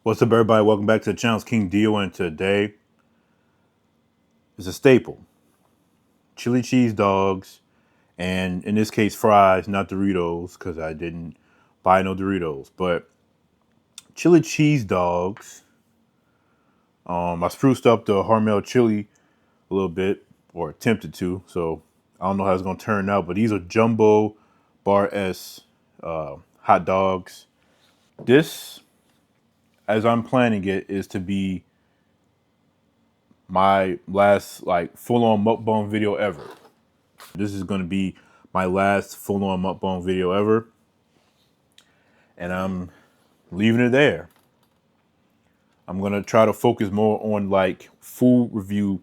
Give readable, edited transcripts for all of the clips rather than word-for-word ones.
What's up, everybody? Welcome back to the channel. It's King Dio, and today is a staple: chili cheese dogs, and in this case, fries, not Doritos, because I didn't buy no Doritos. But chili cheese dogs. I spruced up the Hormel chili a little bit, or attempted to. So I don't know how it's gonna turn out. But these are jumbo bar S hot dogs. This, as I'm planning it, is to be my last full-on mukbang video ever. This is going to be my last full-on mukbang video ever, and I'm leaving it there. I'm going to try to focus more on like food review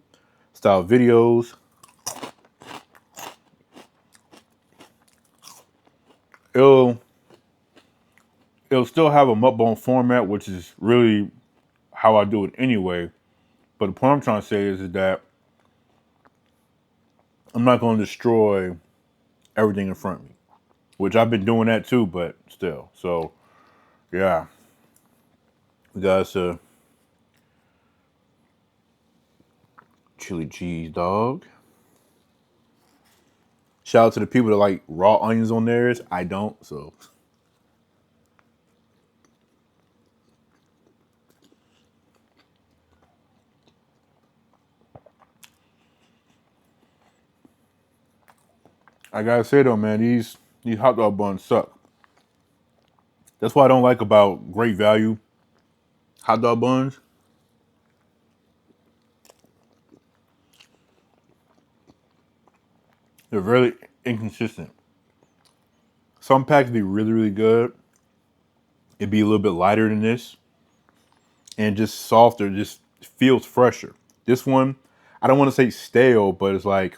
style videos. It'll still have a mukbang format, which is really how I do it anyway. But the point I'm trying to say is that I'm not going to destroy everything in front of me, which I've been doing that too, but still. So yeah, we got a chili cheese dog. Shout out to the people that like raw onions on theirs. I don't, so. I gotta say though, man, these hot dog buns suck. That's what I don't like about Great Value hot dog buns. They're very inconsistent. Some packs be really, really good. It'd be a little bit lighter than this, and just softer. Just feels fresher. This one, I don't want to say stale, but it's like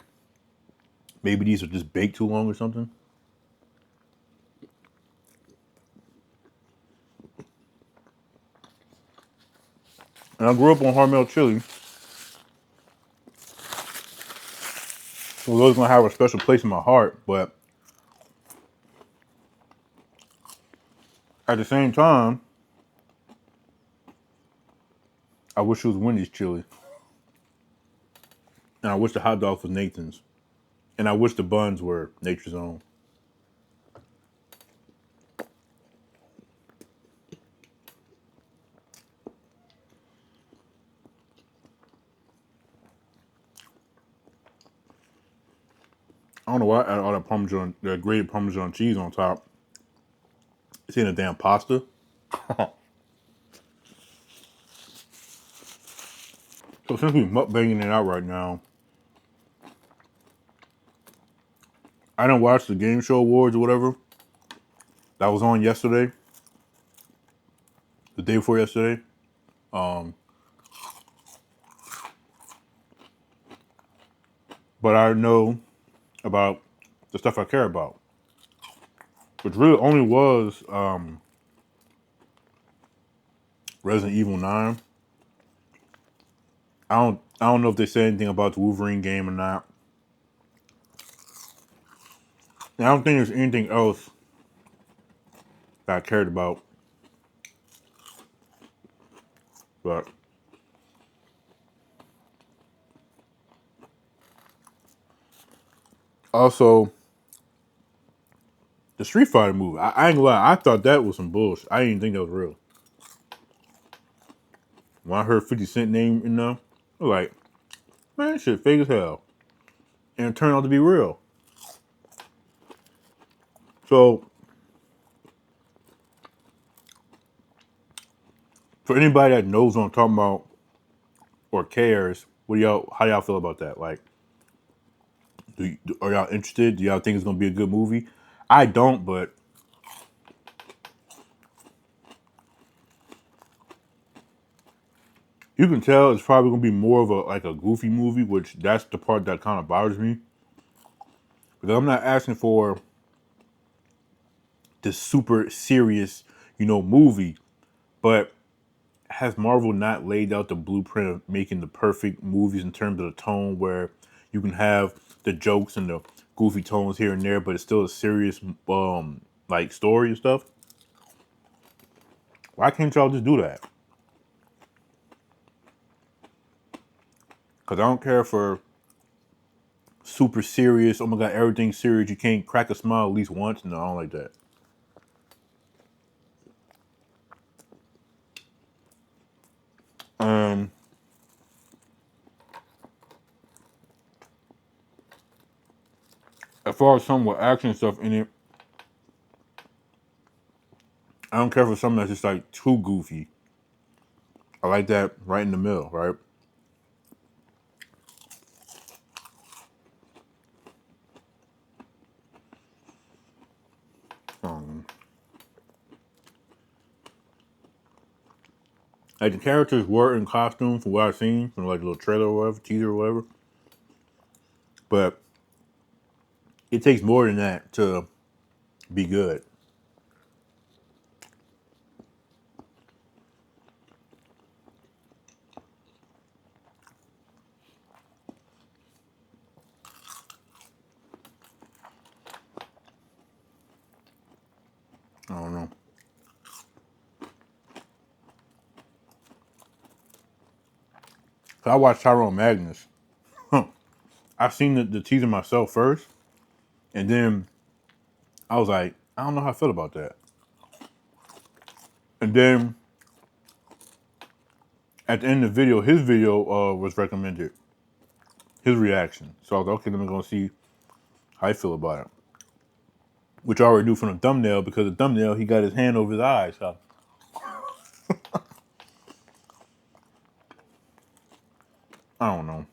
maybe these are just baked too long or something. And I grew up on Hormel chili, so it's always gonna have a special place in my heart. But at the same time, I wish it was Wendy's chili. And I wish the hot dog was Nathan's. And I wish the buns were Nature's Own. I don't know why I add all that Parmesan, that grated Parmesan cheese on top. It's in a damn pasta. So since we're mukbanging it out right now, I didn't watch the game show awards or whatever that was on yesterday, the day before yesterday. But I know about the stuff I care about, which really only was Resident Evil 9. I don't know if they said anything about the Wolverine game or not. And I don't think there's anything else that I cared about. But also, the Street Fighter movie. I ain't gonna lie, I thought that was some bullshit. I didn't think that was real. When I heard 50 Cent name in there, I was like, man, this shit fake as hell. And it turned out to be real. So, for anybody that knows what I'm talking about or cares, how y'all feel about that? Like, are y'all interested? Do y'all think it's gonna be a good movie? I don't, but you can tell it's probably gonna be more of a goofy movie, which that's the part that kind of bothers me. Because I'm not asking for this super serious, movie, but has Marvel not laid out the blueprint of making the perfect movies in terms of the tone where you can have the jokes and the goofy tones here and there, but it's still a serious like story and stuff? Why can't y'all just do that? Because I don't care for super serious, oh my God, everything's serious. You can't crack a smile at least once. No, I don't like that. Um, as far as something with action stuff in it, I don't care for something that's just like too goofy. I like that right in the middle, right? Um, like the characters were in costume from what I've seen from like a little trailer or whatever, teaser or whatever. But it takes more than that to be good. I don't know. So I watched Tyrone Magnus. I've seen the teaser myself first, and then I was like, I don't know how I feel about that. And then at the end of the video, his video was recommended, his reaction. So I was like, okay, let me go see how I feel about it. Which I already knew from the thumbnail because the thumbnail, he got his hand over his eyes. So I don't know.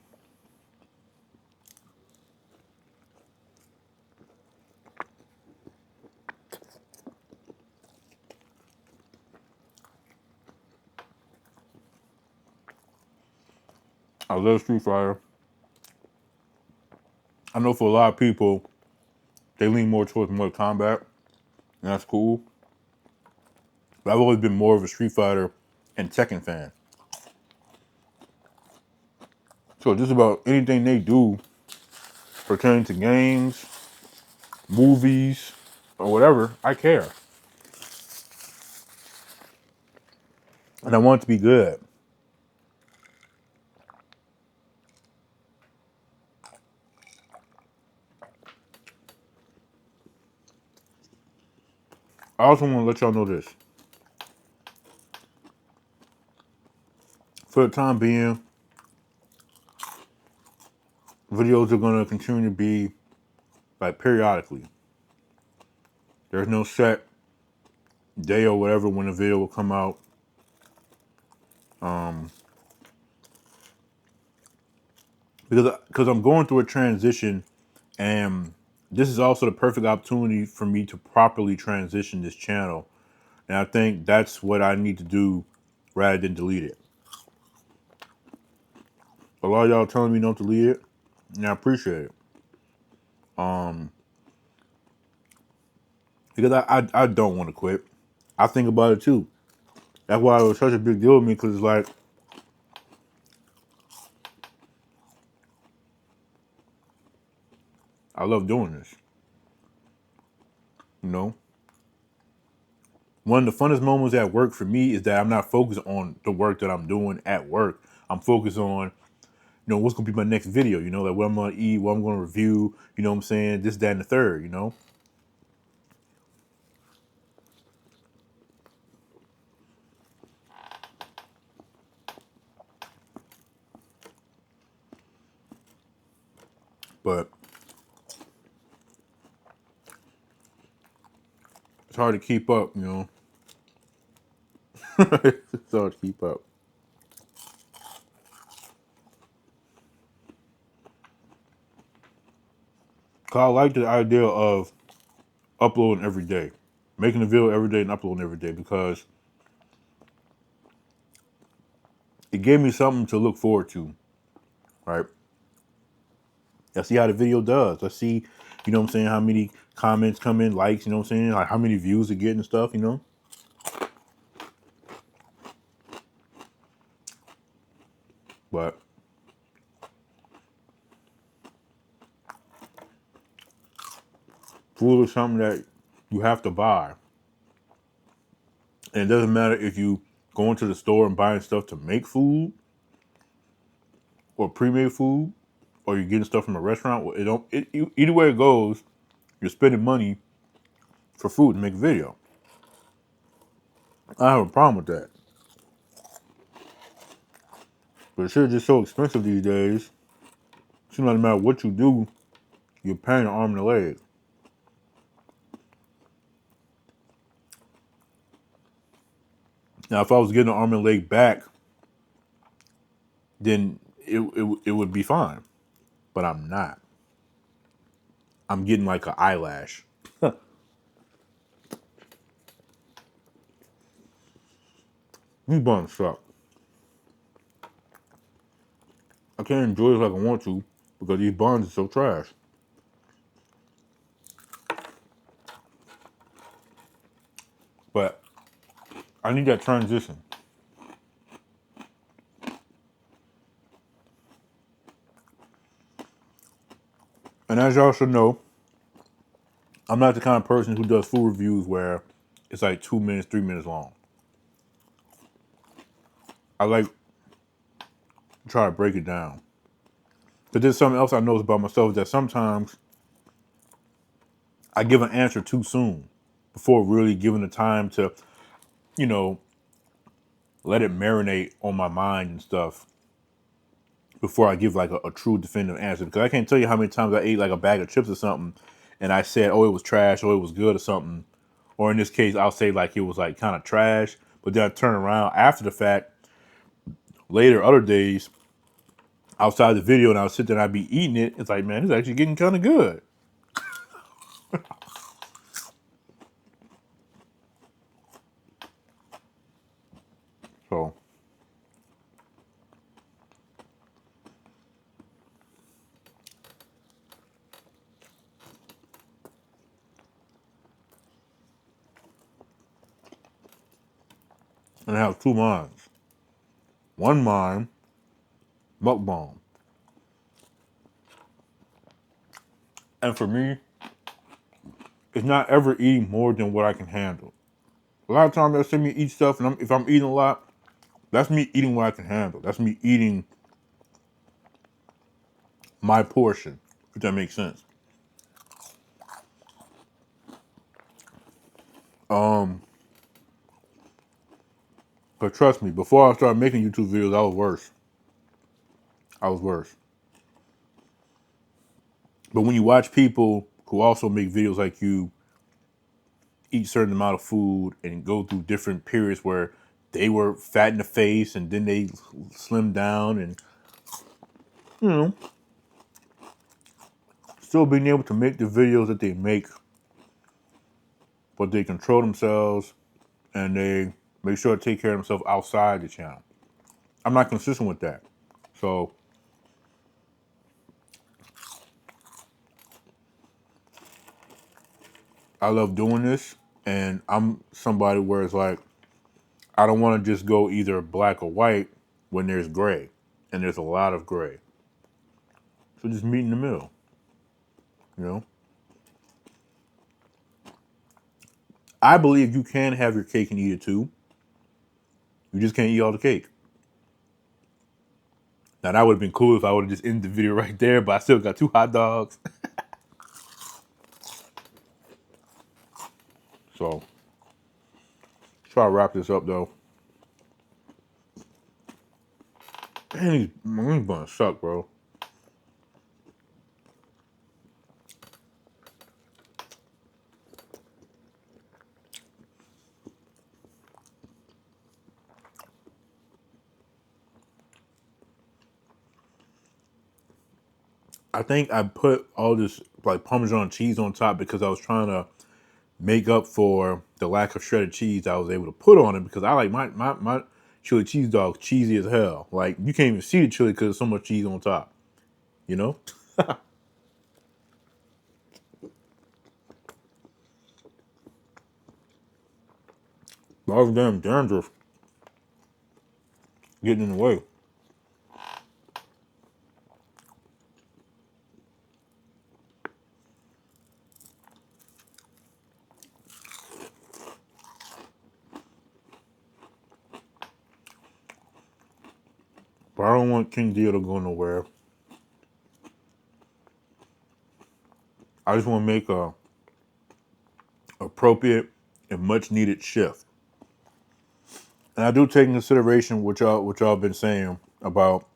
I love Street Fighter. I know for a lot of people, they lean more towards Mortal Kombat, and that's cool. But I've always been more of a Street Fighter and Tekken fan. So just about anything they do pertaining to games, movies, or whatever, I care. And I want it to be good. I also want to let y'all know this. For the time being, videos are going to continue to be like periodically. There's no set day or whatever when the video will come out. Because I'm going through a transition, and this is also the perfect opportunity for me to properly transition this channel. And I think that's what I need to do rather than delete it. A lot of y'all telling me don't delete it, and I appreciate it. Because I don't want to quit. I think about it too. That's why it was such a big deal with me, because it's like, I love doing this. You know? One of the funnest moments at work for me is that I'm not focused on the work that I'm doing at work. I'm focused on, what's gonna be my next video, like what I'm gonna eat, what I'm gonna review, you know what I'm saying? This, that, and the third. But it's hard to keep up. It's hard to keep up. Cause I like the idea of uploading every day, making a video every day and uploading every day, because it gave me something to look forward to, right? Let's see how the video does. Let's see, what I'm saying, how many comments come in, likes, you know what I'm saying, like how many views it get and stuff. But food is something that you have to buy. And it doesn't matter if you go into the store and buying stuff to make food, or pre-made food, or you're getting stuff from a restaurant. It don't. Either way it goes, you're spending money for food to make a video. I have a problem with that. But shit is just so expensive these days. It seems like no matter what you do, you're paying an arm and a leg. Now, if I was getting an arm and leg back, then it would be fine. But I'm not. I'm getting like an eyelash. These buns suck. I can't enjoy it like I want to because these buns are so trash. But I need that transition. And as y'all should know, I'm not the kind of person who does food reviews where it's like 2 minutes, 3 minutes long. I like to try to break it down. But there's something else I notice about myself is that sometimes I give an answer too soon before really giving the time to, you know, let it marinate on my mind and stuff before I give like a true definitive answer. Because I can't tell you how many times I ate like a bag of chips or something and I said, oh, it was trash or it was good or something. Or in this case, I'll say like it was like kind of trash, but then I turn around after the fact, later, other days, outside the video, and I'll sit there and I'd be eating it. It's like, man, it's actually getting kind of good. So, and I have two minds. One mind, mukbang. And for me, it's not ever eating more than what I can handle. A lot of times they'll see me eat stuff, and if I'm eating a lot, that's me eating what I can handle. That's me eating my portion, if that makes sense. Um, but trust me, before I started making YouTube videos, I was worse. I was worse. But when you watch people who also make videos like you eat certain amount of food and go through different periods where they were fat in the face and then they slimmed down and, you know, still being able to make the videos that they make, but they control themselves and they make sure to take care of themselves outside the channel. I'm not consistent with that. So I love doing this, and I'm somebody where it's like, I don't want to just go either black or white when there's gray, and there's a lot of gray. So just meet in the middle, you know? I believe you can have your cake and eat it too. You just can't eat all the cake. Now that would have been cool if I would have just ended the video right there, but I still got 2 hot dogs. So, try to wrap this up though. Man, these buns suck, bro. I think I put all this like Parmesan cheese on top because I was trying to make up for the lack of shredded cheese I was able to put on it, because I like my chili cheese dogs cheesy as hell. Like you can't even see the chili because there's so much cheese on top. You know? All the damn dandruff getting in the way. But I don't want King Deal to go nowhere. I just want to make a appropriate and much needed shift. And I do take in consideration what y'all been saying about,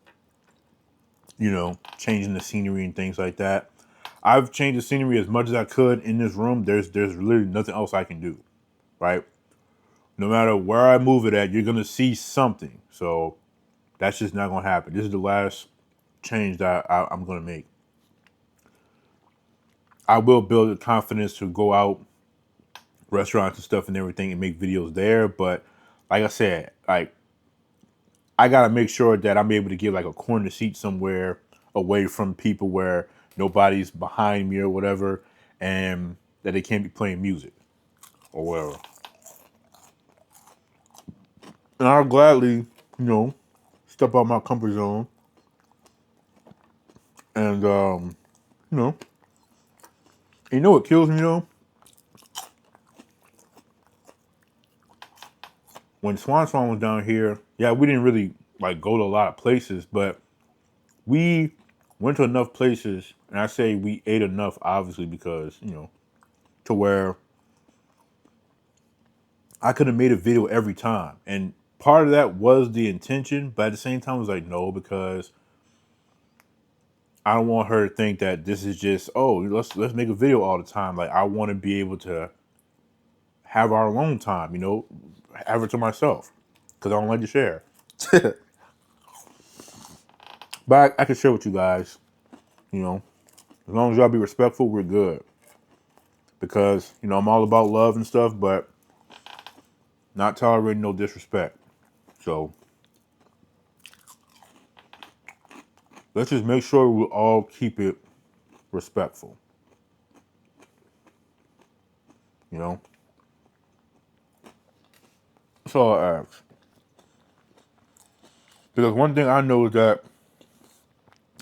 changing the scenery and things like that. I've changed the scenery as much as I could in this room. There's literally nothing else I can do, right? No matter where I move it at, you're gonna see something. So that's just not gonna happen. This is the last change that I'm gonna make. I will build the confidence to go out, restaurants and stuff and everything, and make videos there. But like I said, like I gotta make sure that I'm able to get like a corner seat somewhere away from people where nobody's behind me or whatever, and that they can't be playing music or whatever. And I'll gladly, step out my comfort zone and you know, what kills me though? When Swan Swan was down here, yeah, we didn't really like go to a lot of places, but we went to enough places, and I say we ate enough, obviously, because to where I could have made a video every time, and part of that was the intention, but at the same time, I was like, no, because I don't want her to think that this is just let's make a video all the time. Like I want to be able to have our alone time, have it to myself because I don't like to share. But I can share with you guys, as long as y'all be respectful, we're good. Because I'm all about love and stuff, but not tolerating no disrespect. So let's just make sure we all keep it respectful. You know, that's all I ask. Because one thing I know is that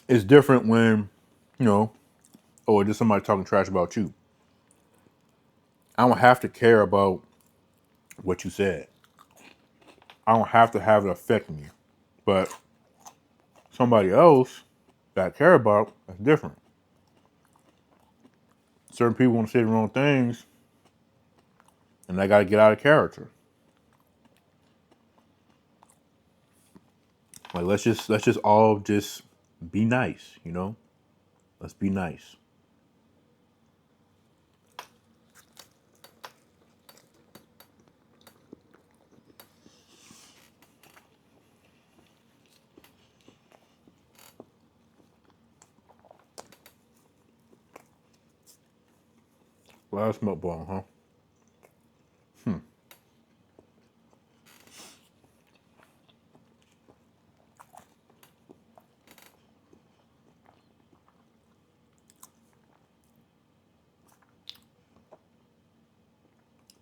it's different when, just somebody talking trash about you. I don't have to care about what you said. I don't have to have it affect me. But somebody else that I care about, that's different. Certain people want to say the wrong things, and I got to get out of character. Like let's just all just be nice. Let's be nice. Last mukbang, huh?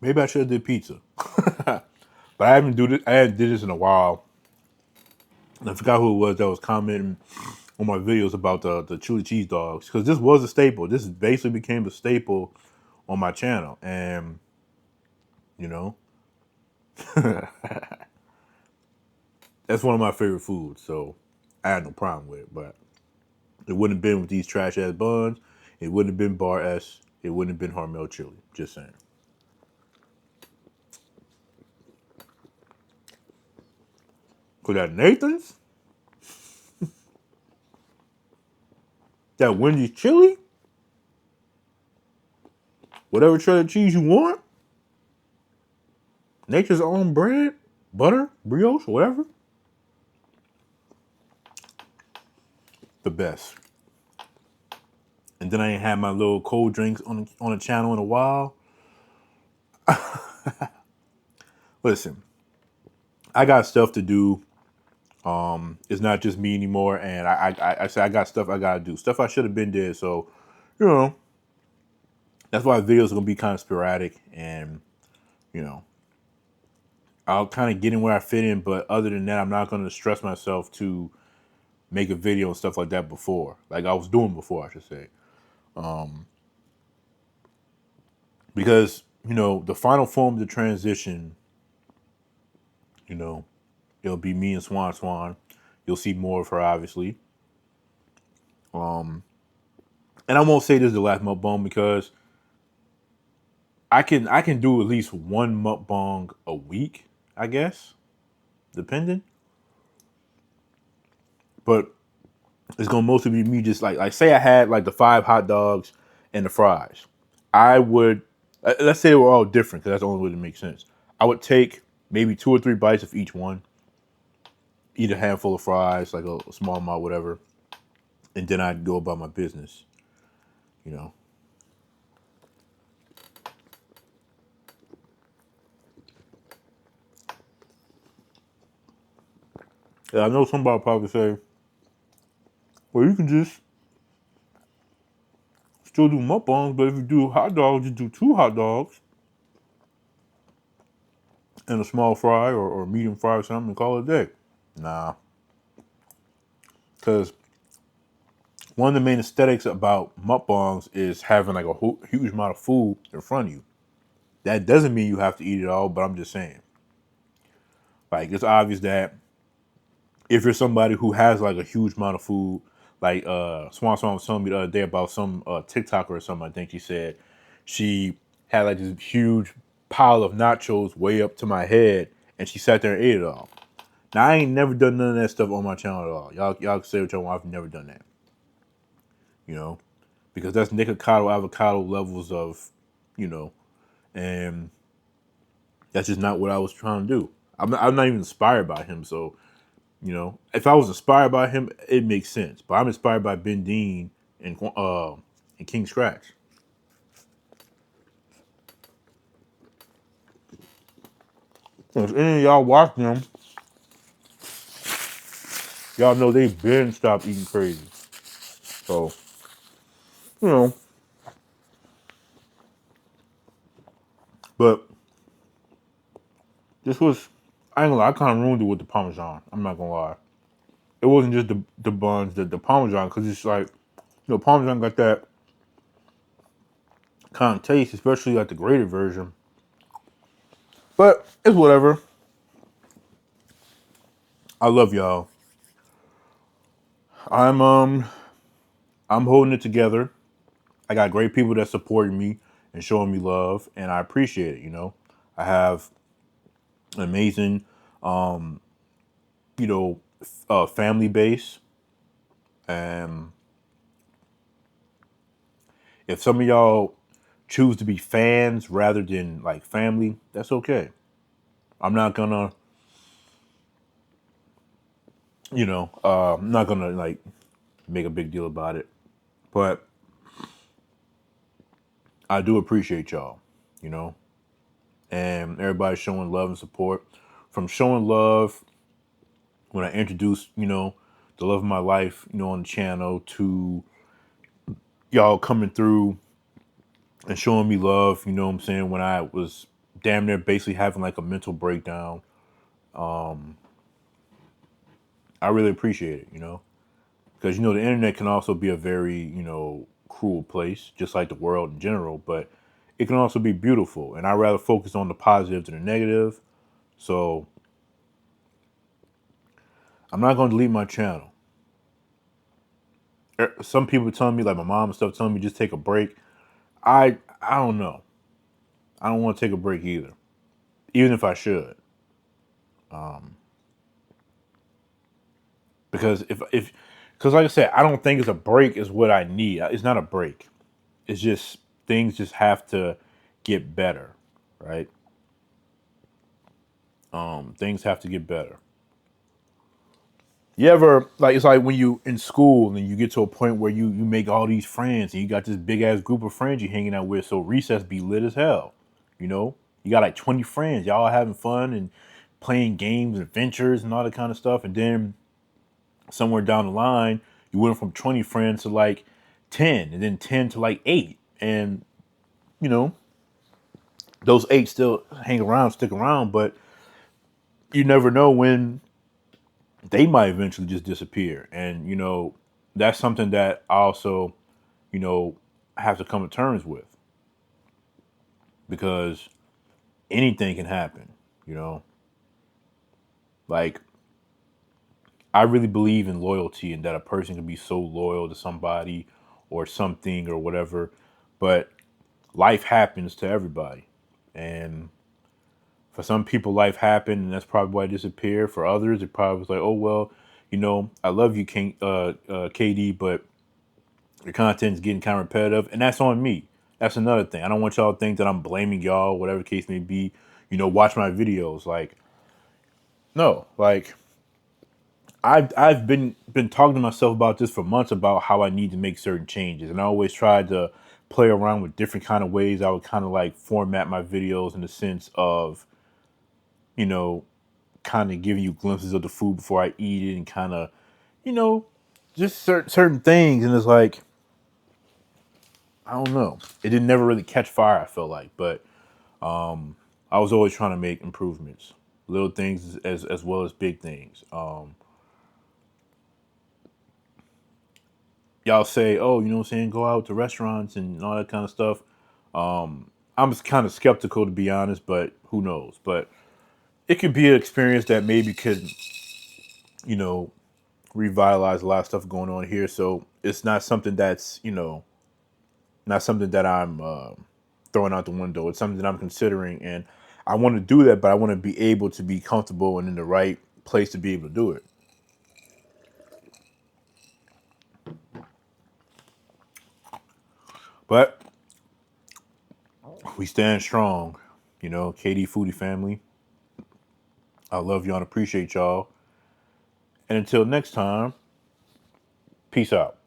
Maybe I should have did pizza, but I haven't do this. I haven't did this in a while. And I forgot who it was that was commenting on my videos about the chili cheese dogs because this was a staple. This basically became a staple on my channel, and you know, that's one of my favorite foods. So I had no problem with it, but it wouldn't have been with these trash ass buns. It wouldn't have been bar S. It wouldn't have been Hormel chili. Just saying. Cause that Nathan's, that Wendy's chili, whatever cheddar cheese you want, nature's own bread, butter, brioche, whatever, the best. And then I ain't had my little cold drinks on the channel in a while. Listen, I got stuff to do. It's not just me anymore, and I say I got stuff I gotta do, stuff I should have been did. So, you know, that's why videos are gonna be kind of sporadic, and you know, I'll kind of get in where I fit in. But other than that, I'm not gonna stress myself to make a video and stuff like that before, like I was doing before, I should say, because the final form of the transition, it'll be me and Swan Swan. You'll see more of her, obviously. And I won't say this is the last mukbang because I can do at least one mukbang a week, I guess, depending. But it's gonna mostly be me just like say I had like the 5 hot dogs and the fries. I would let's say they were all different because that's the only way to make sense. I would take maybe 2 or 3 bites of each one, eat a handful of fries, like a small amount, whatever, and then I'd go about my business. You know, and I know somebody will probably say, "Well, you can just still do mukbangs, but if you do hot dogs, you do 2 hot dogs and a small fry or medium fry or something and call it a day." Nah, because one of the main aesthetics about mukbangs is having like a huge amount of food in front of you. That doesn't mean you have to eat it all, but I'm just saying. Like it's obvious that if you're somebody who has like a huge amount of food, like Swan was telling me the other day about some TikToker or something, I think she said she had like this huge pile of nachos way up to my head and she sat there and ate it all. Now I ain't never done none of that stuff on my channel at all. Y'all can say what y'all want, I've never done that. You know? Because that's Nikocado avocado levels of, you know, and that's just not what I was trying to do. I'm not even inspired by him, so you know, if I was inspired by him, it makes sense. But I'm inspired by Ben Dean and King Scratch. If any of y'all watch them, y'all know they've been stopped eating crazy. So, you know, but this was, I ain't gonna lie, I kind of ruined it with the Parmesan. I'm not gonna lie. It wasn't just the buns, the Parmesan, because it's like, Parmesan got that kind of taste, especially like the grated version. But it's whatever. I love y'all. I'm um I'm holding it together. I got great people that supporting me and showing me love, and I appreciate it. I have an amazing, um, family base, and if some of y'all choose to be fans rather than like family, that's okay. I'm not gonna like make a big deal about it, but I do appreciate y'all, you know, and everybody showing love and support. From showing love when I introduced, the love of my life, on the channel to y'all coming through and showing me love, you know what I'm saying, when I was damn near basically having like a mental breakdown. I really appreciate it, because, the internet can also be a very, cruel place, just like the world in general, but it can also be beautiful. And I rather focus on the positive than the negative. So I'm not going to delete my channel. Some people telling me, like my mom and stuff, telling me just take a break. I don't know. I don't want to take a break either, even if I should, because because like I said, I don't think it's a break is what I need. It's not a break. It's just things just have to get better, right? Things have to get better. You ever like it's like when you in school and you get to a point where you make all these friends and you got this big ass group of friends you hanging out with, so recess be lit as hell. You know, you got like 20 friends, y'all having fun and playing games, adventures, and all that kind of stuff, and then somewhere down the line, you went from 20 friends to like 10, and then 10 to like 8, and you know those 8 still hang around, stick around, but you never know when they might eventually just disappear. And that's something that I also have to come to terms with, because anything can happen. you know like I really believe in loyalty and that a person can be so loyal to somebody or something or whatever. But life happens to everybody. And for some people, life happened and that's probably why I disappeared. For others, it probably was like, oh, well, I love you, KD, but the content is getting kind of repetitive. And that's on me. That's another thing. I don't want y'all to think that I'm blaming y'all, whatever the case may be. Watch my videos. Like, no, like, I've been talking to myself about this for months about how I need to make certain changes, and I always tried to play around with different kind of ways I would kind of like format my videos in the sense of you know kind of giving you glimpses of the food before I eat it and kind of you know just certain things, and it's like I don't know, it didn't never really catch fire. I felt like, but I was always trying to make improvements, little things as well as big things. Y'all say, oh, you know what I'm saying, go out to restaurants and all that kind of stuff. I'm just kind of skeptical to be honest, but who knows? But it could be an experience that maybe could, you know, revitalize a lot of stuff going on here. So it's not something that's, not something that I'm throwing out the window. It's something that I'm considering, and I want to do that, but I want to be able to be comfortable and in the right place to be able to do it. But we stand strong, KD Foodie family. I love y'all and appreciate y'all. And until next time, peace out.